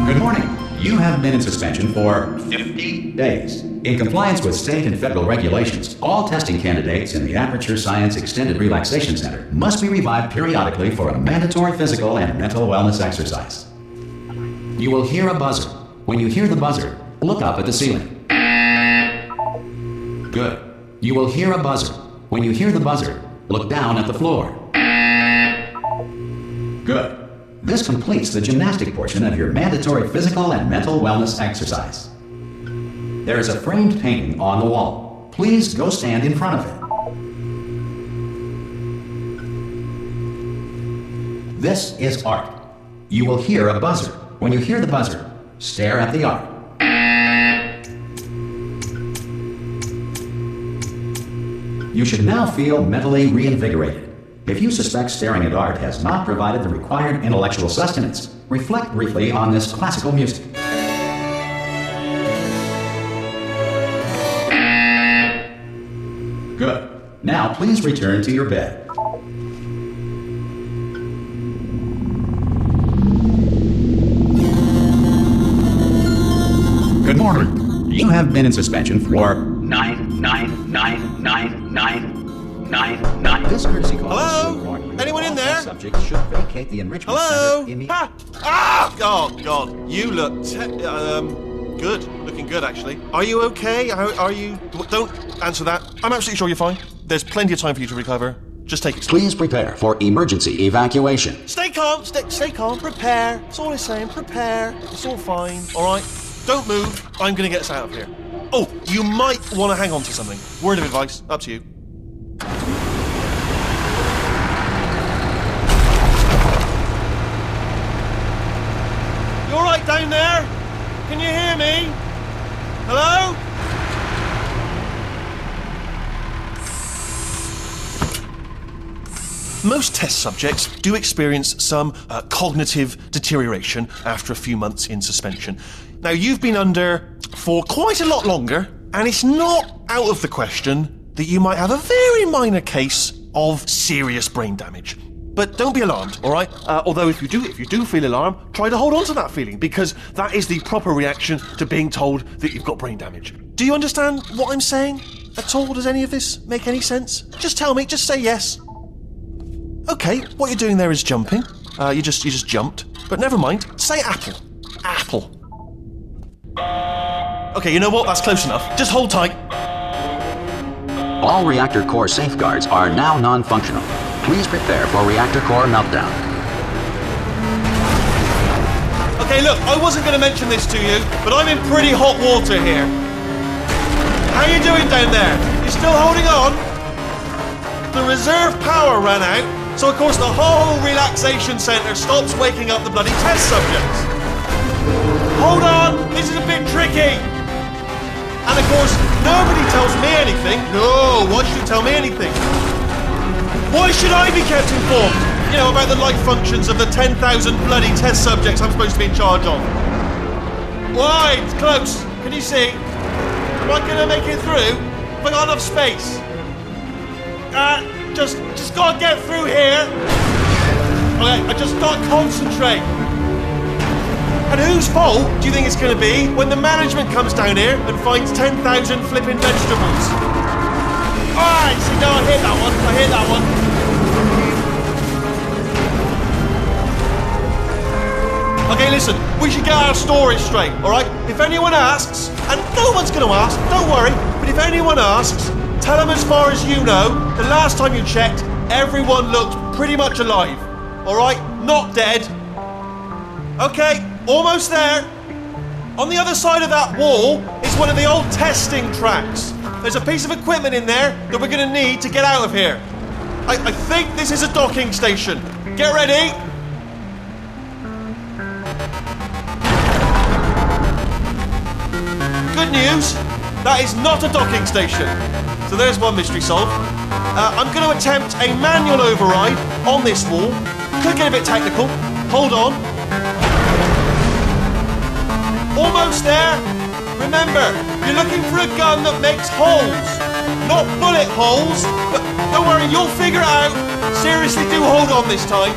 Good morning. You have been in suspension for 50 days. In compliance with state and federal regulations, all testing candidates in the Aperture Science Extended Relaxation Center must be revived periodically for a mandatory physical and mental wellness exercise. You will hear a buzzer. When you hear the buzzer, look up at the ceiling. Good. You will hear a buzzer. When you hear the buzzer, look down at the floor. Good. This completes the gymnastic portion of your mandatory physical and mental wellness exercise. There is a framed painting on the wall. Please go stand in front of it. This is art. You will hear a buzzer. When you hear the buzzer, stare at the art. You should now feel mentally reinvigorated. If you suspect staring at art has not provided the required intellectual sustenance, reflect briefly on this classical music. Good. Now please return to your bed. Good morning. You have been in suspension for 9999999. This courtesy call. Hello? Anyone in there? Subject should vacate the enrichment Hello? center Oh God, you look good. Looking good, actually. Are you okay? Are you? Don't answer that. I'm absolutely sure you're fine. There's plenty of time for you to recover. Just take it. Please prepare for emergency evacuation. Stay calm. Stay calm. Prepare. That's all I'm saying. Prepare. It's all fine. All right. Don't move. I'm gonna get us out of here. Oh, you might want to hang on to something. Word of advice. Up to you. You all right down there? Can you hear me? Hello? Most test subjects do experience some cognitive deterioration after a few months in suspension. Now, you've been under for quite a lot longer, and it's not out of the question that you might have a very minor case of serious brain damage. But don't be alarmed, all right? Although if you do feel alarmed, try to hold on to that feeling, because that is the proper reaction to being told that you've got brain damage. Do you understand what I'm saying at all? Does any of this make any sense? Just tell me, just say yes. Okay, what you're doing there is jumping. You just jumped. But never mind, say apple. Apple. Okay, you know what? That's close enough. Just hold tight. All reactor core safeguards are now non-functional. Please prepare for reactor core meltdown. Okay, look, I wasn't going to mention this to you, but I'm in pretty hot water here. How you doing down there? You still holding on? The reserve power ran out, so of course the whole relaxation centre stops waking up the bloody test subjects. Hold on, this is a bit tricky. And of course, nobody tells me anything. No, why should you tell me anything? Why should I be kept informed? You know, about the life functions of the 10,000 bloody test subjects I'm supposed to be in charge of. Why? It's close. Can you see? Am I going to make it through? Have I got enough space? Just gotta get through here. Okay, I just gotta concentrate. And whose fault do you think it's gonna be when the management comes down here and finds 10,000 flipping vegetables? Alright, see, no, I hit that one. Okay, listen, we should get our stories straight, alright? If anyone asks, and no one's gonna ask, don't worry, but if anyone asks, tell them as far as you know, the last time you checked, everyone looked pretty much alive. Alright? Not dead. Okay, almost there. On the other side of that wall is one of the old testing tracks. There's a piece of equipment in there that we're going to need to get out of here. I think this is a docking station. Get ready. Good news, that is not a docking station. So there's one mystery solved. I'm going to attempt a manual override on this wall. Could get a bit technical. Hold on. Almost there. Remember, you're looking for a gun that makes holes. Not bullet holes, but don't worry, you'll figure it out. Seriously, do hold on this time.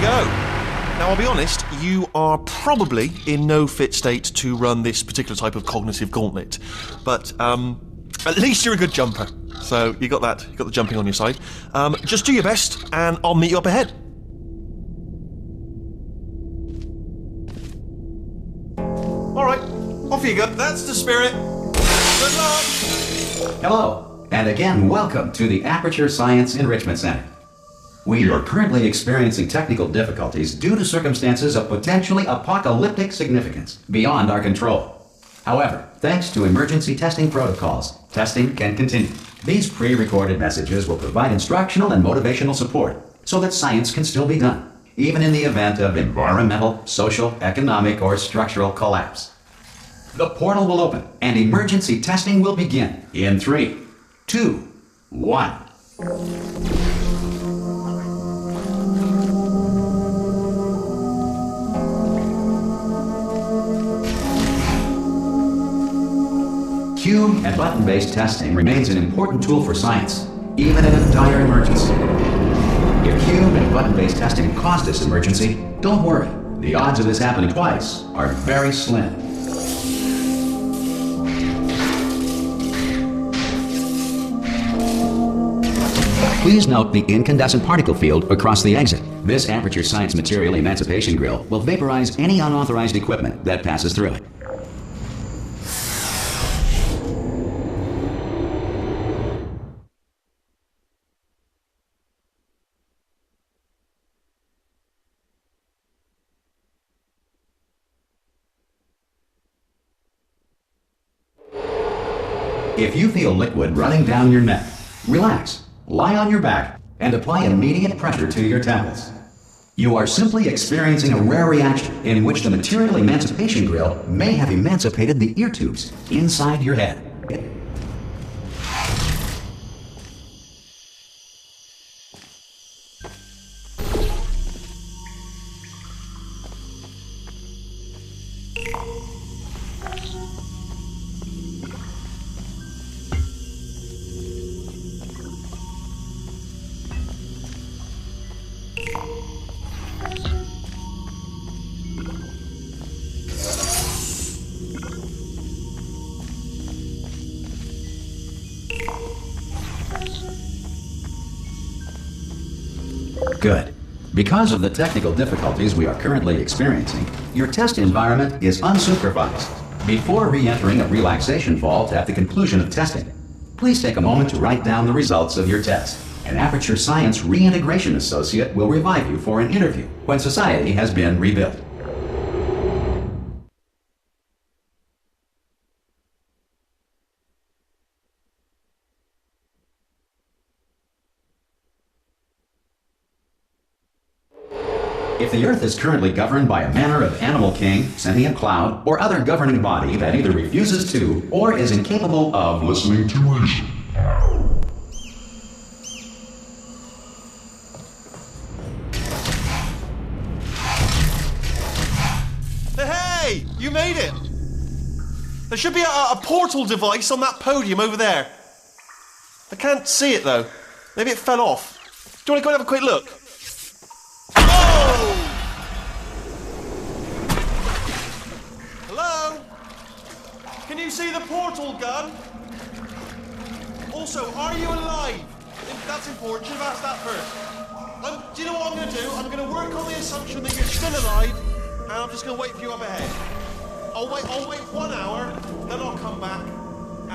go. Now, I'll be honest, you are probably in no fit state to run this particular type of cognitive gauntlet. But at least you're a good jumper. So you got that. You got the jumping on your side. Just do your best, and I'll meet you up ahead. All right, off you go. That's the spirit. Good luck. Hello, and again, welcome to the Aperture Science Enrichment Center. We are currently experiencing technical difficulties due to circumstances of potentially apocalyptic significance beyond our control. However, thanks to emergency testing protocols, testing can continue. These pre-recorded messages will provide instructional and motivational support so that science can still be done, even in the event of environmental, social, economic, or structural collapse. The portal will open and emergency testing will begin in 3, 2, 1. Cube and button-based testing remains an important tool for science, even in a dire emergency. If cube and button-based testing caused this emergency, don't worry. The odds of this happening twice are very slim. Please note the incandescent particle field across the exit. This Aperture Science Material Emancipation Grill will vaporize any unauthorized equipment that passes through it. If you feel liquid running down your neck, relax, lie on your back, and apply immediate pressure to your temples. You are simply experiencing a rare reaction in which the Material Emancipation Grill may have emancipated the ear tubes inside your head. Good. Because of the technical difficulties we are currently experiencing, your test environment is unsupervised. Before re-entering a relaxation vault at the conclusion of testing, please take a moment to write down the results of your test. An Aperture Science Reintegration Associate will revive you for an interview when society has been rebuilt. If the Earth is currently governed by a manner of animal king, sentient cloud, or other governing body that either refuses to or is incapable of listening to reason. Hey! You made it! There should be a portal device on that podium over there. I can't see it though. Maybe it fell off. Do you want to go and have a quick look? Oh! Hello? Can you see the portal gun? Also, are you alive? That's important. Should have asked that first. Do you know what I'm going to do? I'm going to work on the assumption that you're still alive, and I'm just going to wait for you up ahead. I'll wait 1 hour, then I'll come back,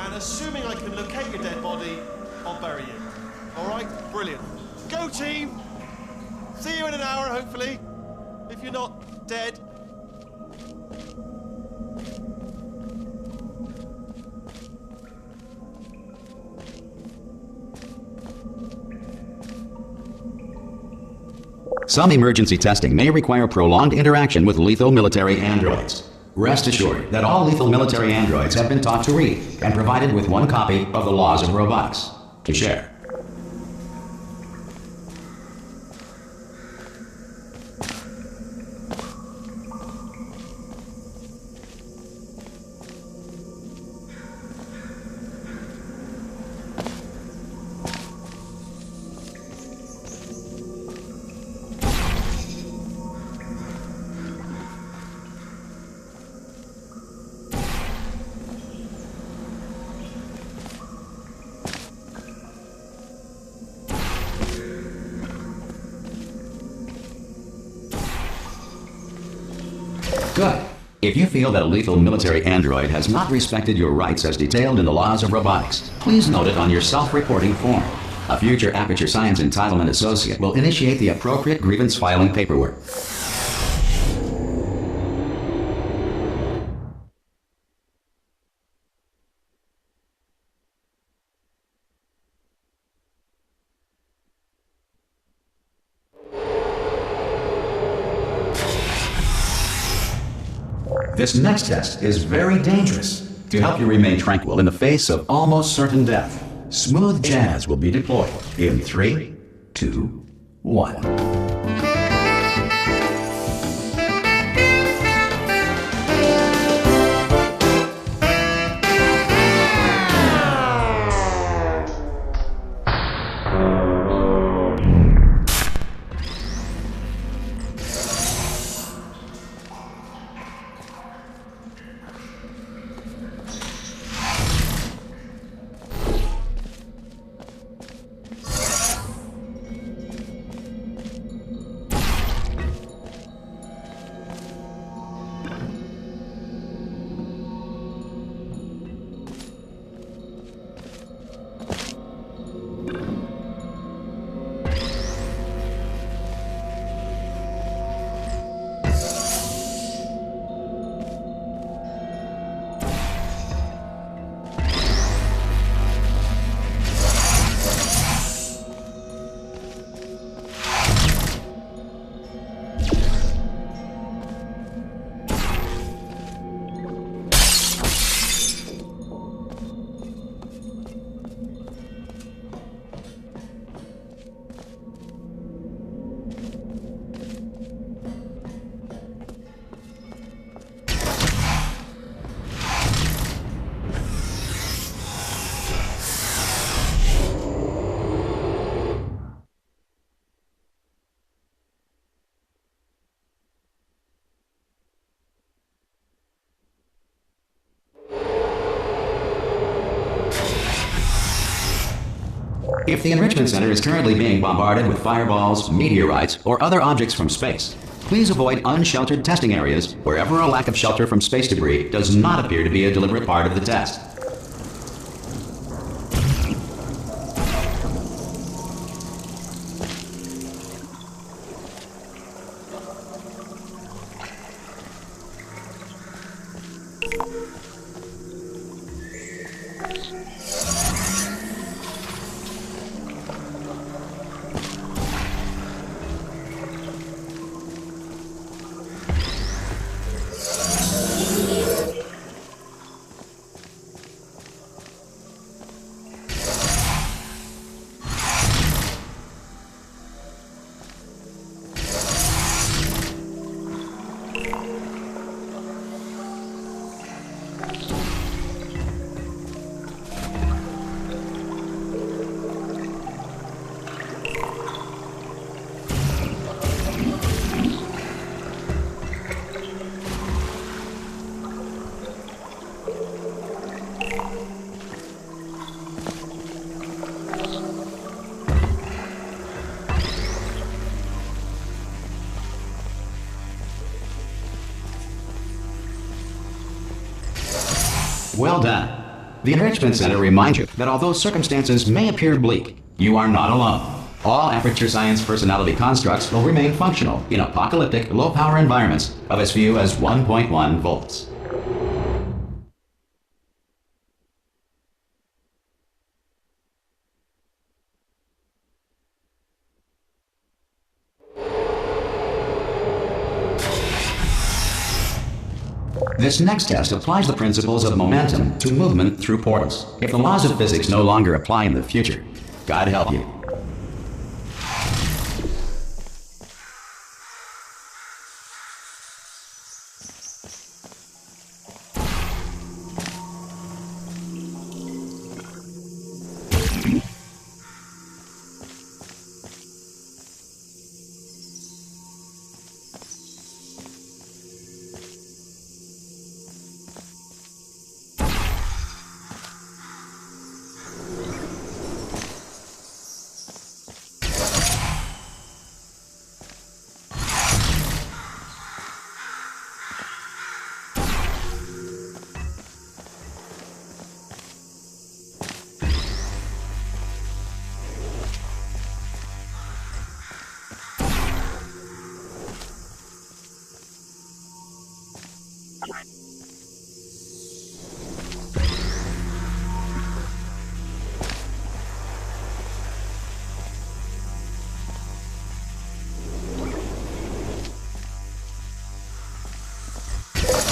and assuming I can locate your dead body, I'll bury you. All right? Brilliant. Go team! See you in an hour, hopefully, if you're not dead. Some emergency testing may require prolonged interaction with lethal military androids. Rest assured that all lethal military androids have been taught to read and provided with one copy of the Laws of Robotics to share. Good. If you feel that a lethal military android has not respected your rights as detailed in the laws of robotics, please note it on your self-reporting form. A future Aperture Science Entitlement Associate will initiate the appropriate grievance filing paperwork. This next test is very dangerous. To help you remain tranquil in the face of almost certain death, smooth jazz will be deployed in 3, 2, 1. If the Enrichment Center is currently being bombarded with fireballs, meteorites, or other objects from space, please avoid unsheltered testing areas wherever a lack of shelter from space debris does not appear to be a deliberate part of the test. Well done. The Enrichment Center reminds you that although circumstances may appear bleak, you are not alone. All Aperture Science personality constructs will remain functional in apocalyptic, low-power environments of as few as 1.1 volts. This next test applies the principles of momentum to movement through portals. If the laws of physics no longer apply in the future, God help you.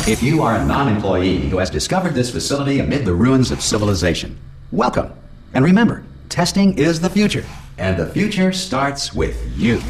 If you are a non-employee who has discovered this facility amid the ruins of civilization, welcome. And remember, testing is the future, and the future starts with you.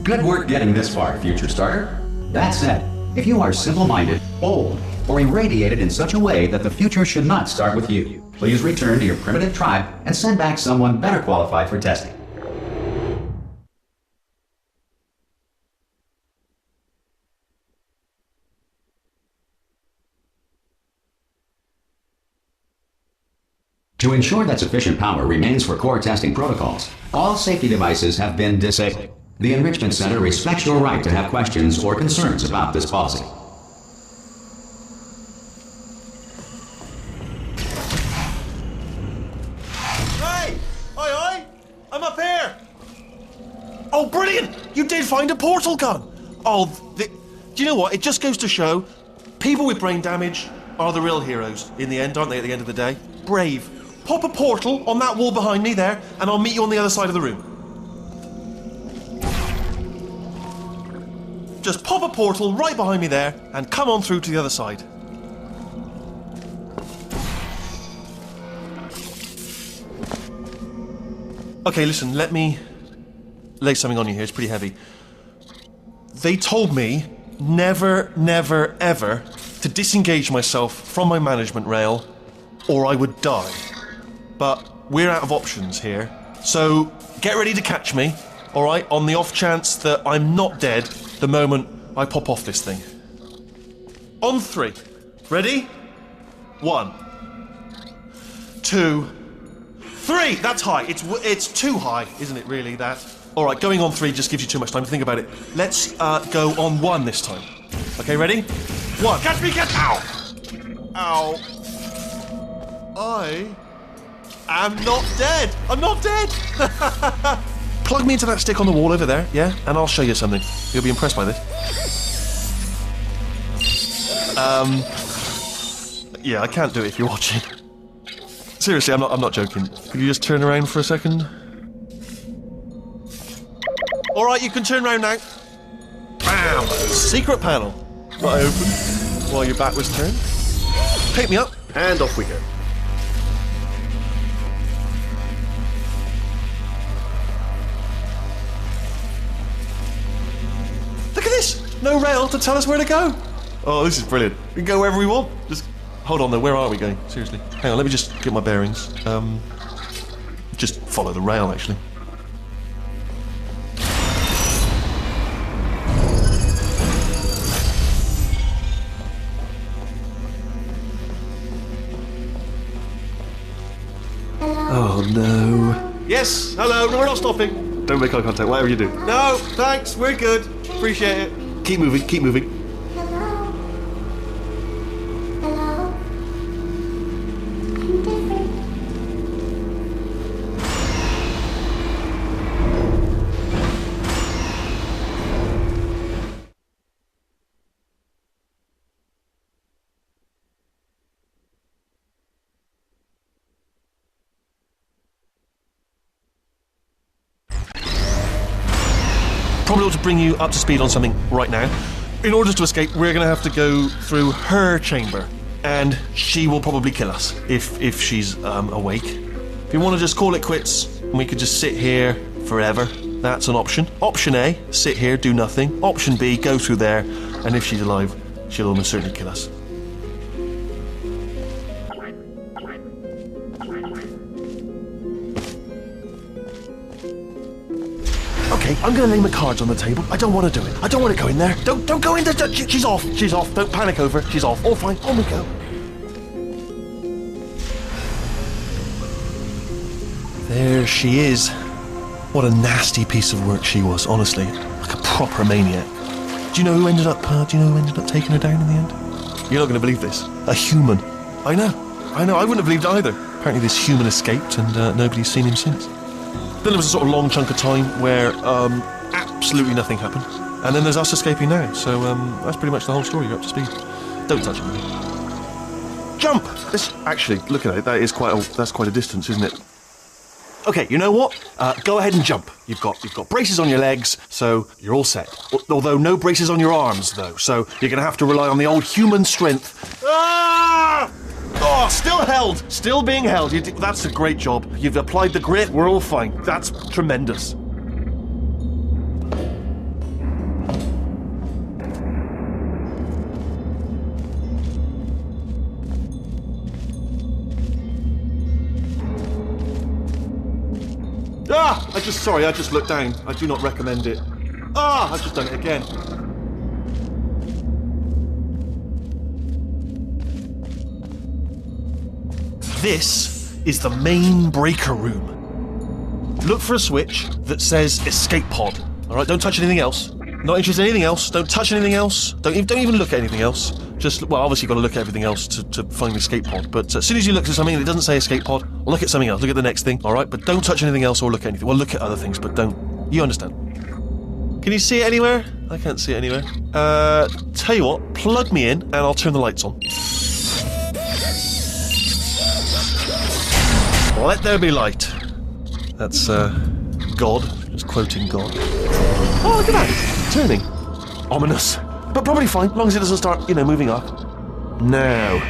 Good work getting this far, future starter. That said, if you are simple-minded, old, or irradiated in such a way that the future should not start with you, please return to your primitive tribe and send back someone better qualified for testing. To ensure that sufficient power remains for core testing protocols, all safety devices have been disabled. The Enrichment Center respects your right to have questions or concerns about this policy. Hey! Oi! I'm up here! Oh, brilliant! You did find a portal gun! Oh, do you know what? It just goes to show, people with brain damage are the real heroes in the end, aren't they, at the end of the day? Brave. Pop a portal on that wall behind me there, and I'll meet you on the other side of the room. Just pop a portal right behind me there, and come on through to the other side. Okay, listen, let me lay something on you here, it's pretty heavy. They told me never, never, ever to disengage myself from my management rail, or I would die. But we're out of options here, so get ready to catch me, alright, on the off chance that I'm not dead the moment I pop off this thing. On 3. Ready? 1, 2, 3! That's high. It's too high, isn't it, really, that? Alright, going on 3 just gives you too much time to think about it. Let's go on 1 this time. Okay, ready? 1. Catch me, catch... Ow! Ow. I'm not dead! I'm not dead! Plug me into that stick on the wall over there, yeah? And I'll show you something. You'll be impressed by this. Yeah, I can't do it if you're watching. Seriously, I'm not joking. Could you just turn around for a second? Alright, you can turn around now. Bam! Secret panel. That I opened while your back was turned. Pick me up, and off we go. Look at this! No rail to tell us where to go. Oh, this is brilliant. We can go wherever we want. Just hold on though, where are we going? Seriously. Hang on, let me just get my bearings. Just follow the rail, actually. Yes, hello, no, we're not stopping. Don't make eye contact, whatever you do. No, thanks, we're good. Appreciate it. Keep moving, keep moving. Hello? Hello? I'm different. Probably ought to bring you up to speed on something right now. In order to escape, we're going to have to go through her chamber, and she will probably kill us if she's awake. If you want to just call it quits, and we could just sit here forever, that's an option. Option A, sit here, do nothing. Option B, go through there, and if she's alive, she'll almost certainly kill us. Okay, I'm gonna lay my cards on the table. I don't want to do it. I don't want to go in there. Don't go in there. She's off. She's off. Don't panic over. She's off. All fine. On we go. There she is. What a nasty piece of work she was, honestly. Like a proper maniac. Do you know who ended up taking her down in the end? You're not gonna believe this. A human. I know. I wouldn't have believed it either. Apparently this human escaped and nobody's seen him since. Then there was a sort of long chunk of time where absolutely nothing happened. And then there's us escaping now. So that's pretty much the whole story. You're up to speed. Don't touch it. Jump! This, actually, look at it. That's quite a distance, isn't it? Okay, you know what? Go ahead and jump. You've got braces on your legs, so you're all set. Although no braces on your arms, though. So you're going to have to rely on the old human strength. Ah! Oh, still held. Still being held. That's a great job. You've applied the grit. We're all fine. That's tremendous. I just looked down. I do not recommend it. I've just done it again. This is the main breaker room. Look for a switch that says escape pod. All right, don't touch anything else. Not interested in anything else. Don't touch anything else. Don't even look at anything else. Just, well, obviously you've got to look at everything else to find the escape pod. But as soon as you look at something that doesn't say escape pod, well, look at something else. Look at the next thing, all right? But don't touch anything else or look at anything. Well, look at other things, but don't. You understand? Can you see it anywhere? I can't see it anywhere. Tell you what, plug me in and I'll turn the lights on. Let there be light. That's, God. Just quoting God. Oh, look at that. Turning. Ominous. But probably fine, as long as it doesn't start, moving up. Now.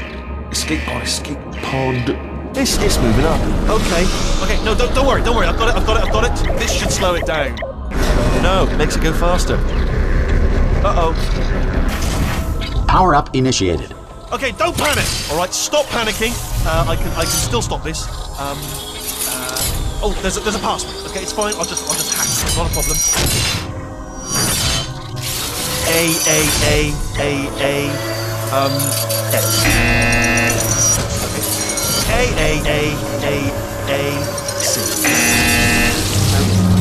Escape pod. It's moving up. Okay, no, don't worry. I've got it. This should slow it down. No, it makes it go faster. Uh-oh. Power up initiated. Okay, don't panic. All right, stop panicking. I can still stop this. Oh, there's a password. Okay, it's fine. I'll just hack. It's not a problem. C.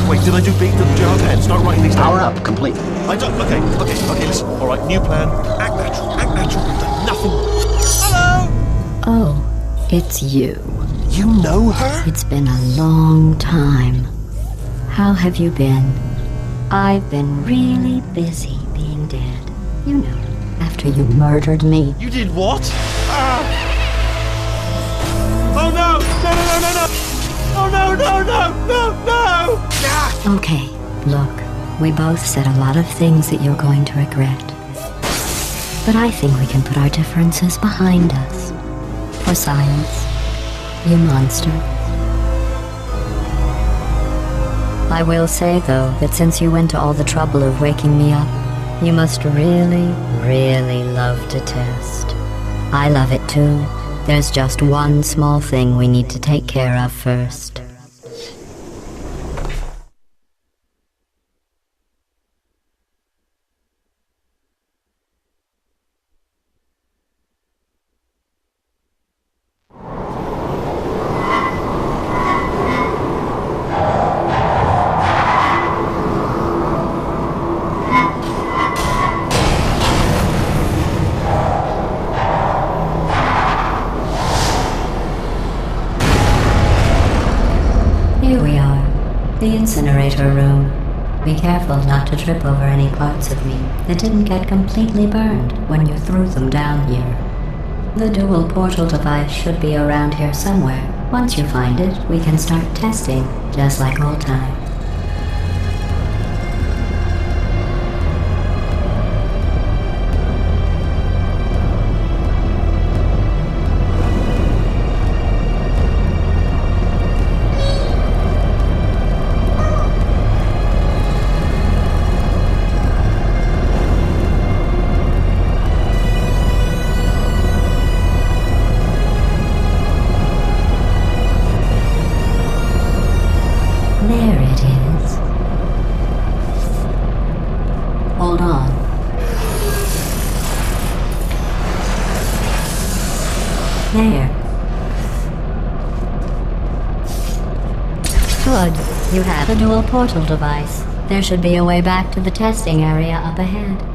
Wait, did I do B? Did you have a pen? Start writing these down. Power up complete. I don't. Okay. Listen. All right, new plan. Act natural. We've done nothing. Hello. Oh, it's you. You know her? It's been a long time. How have you been? I've been really busy being dead. You know, after you murdered me. You did what? Oh no! No! Okay, look, we both said a lot of things that you're going to regret. But I think we can put our differences behind us. For science, you monster. I will say, though, that since you went to all the trouble of waking me up, you must really, really love to test. I love it too. There's just one small thing we need to take care of first. The incinerator room. Be careful not to trip over any parts of me that didn't get completely burned when you threw them down here. The dual portal device should be around here somewhere. Once you find it, we can start testing, just like old times. There it is. Hold on. There. Good. You have the dual portal device. There should be a way back to the testing area up ahead.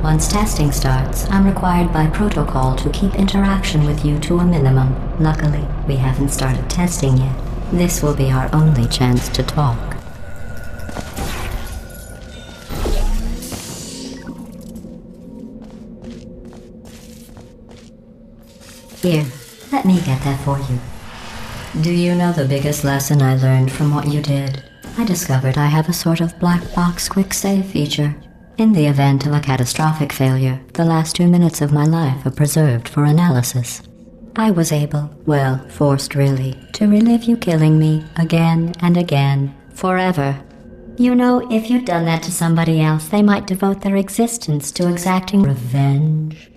Once testing starts, I'm required by protocol to keep interaction with you to a minimum. Luckily, we haven't started testing yet. This will be our only chance to talk. Here, let me get that for you. Do you know the biggest lesson I learned from what you did? I discovered I have a sort of black box quick save feature. In the event of a catastrophic failure, the last 2 minutes of my life are preserved for analysis. I was able, well, forced really, to relive you killing me again and again, forever. You know, if you'd done that to somebody else, they might devote their existence to exacting revenge.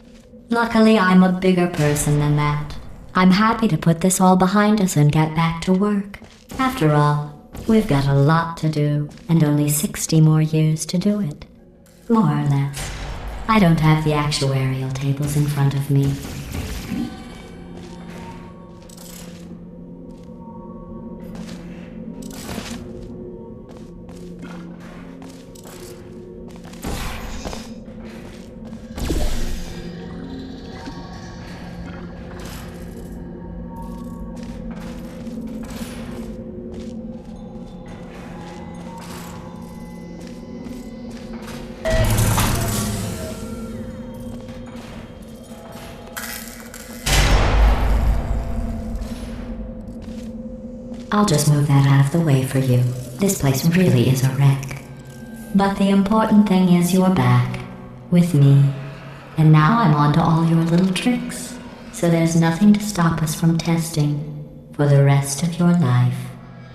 Luckily, I'm a bigger person than that. I'm happy to put this all behind us and get back to work. After all, we've got a lot to do, and only 60 more years to do it. More or less. I don't have the actuarial tables in front of me. I'll just move that out of the way for you. This place really is a wreck. But the important thing is you're back, with me. And now I'm on to all your little tricks. So there's nothing to stop us from testing for the rest of your life.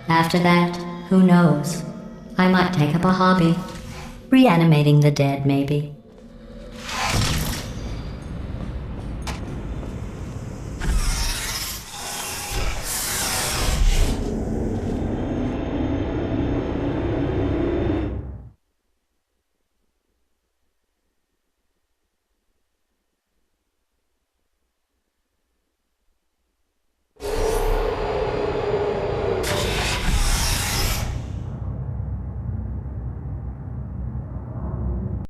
After that, who knows? I might take up a hobby. Reanimating the dead, maybe.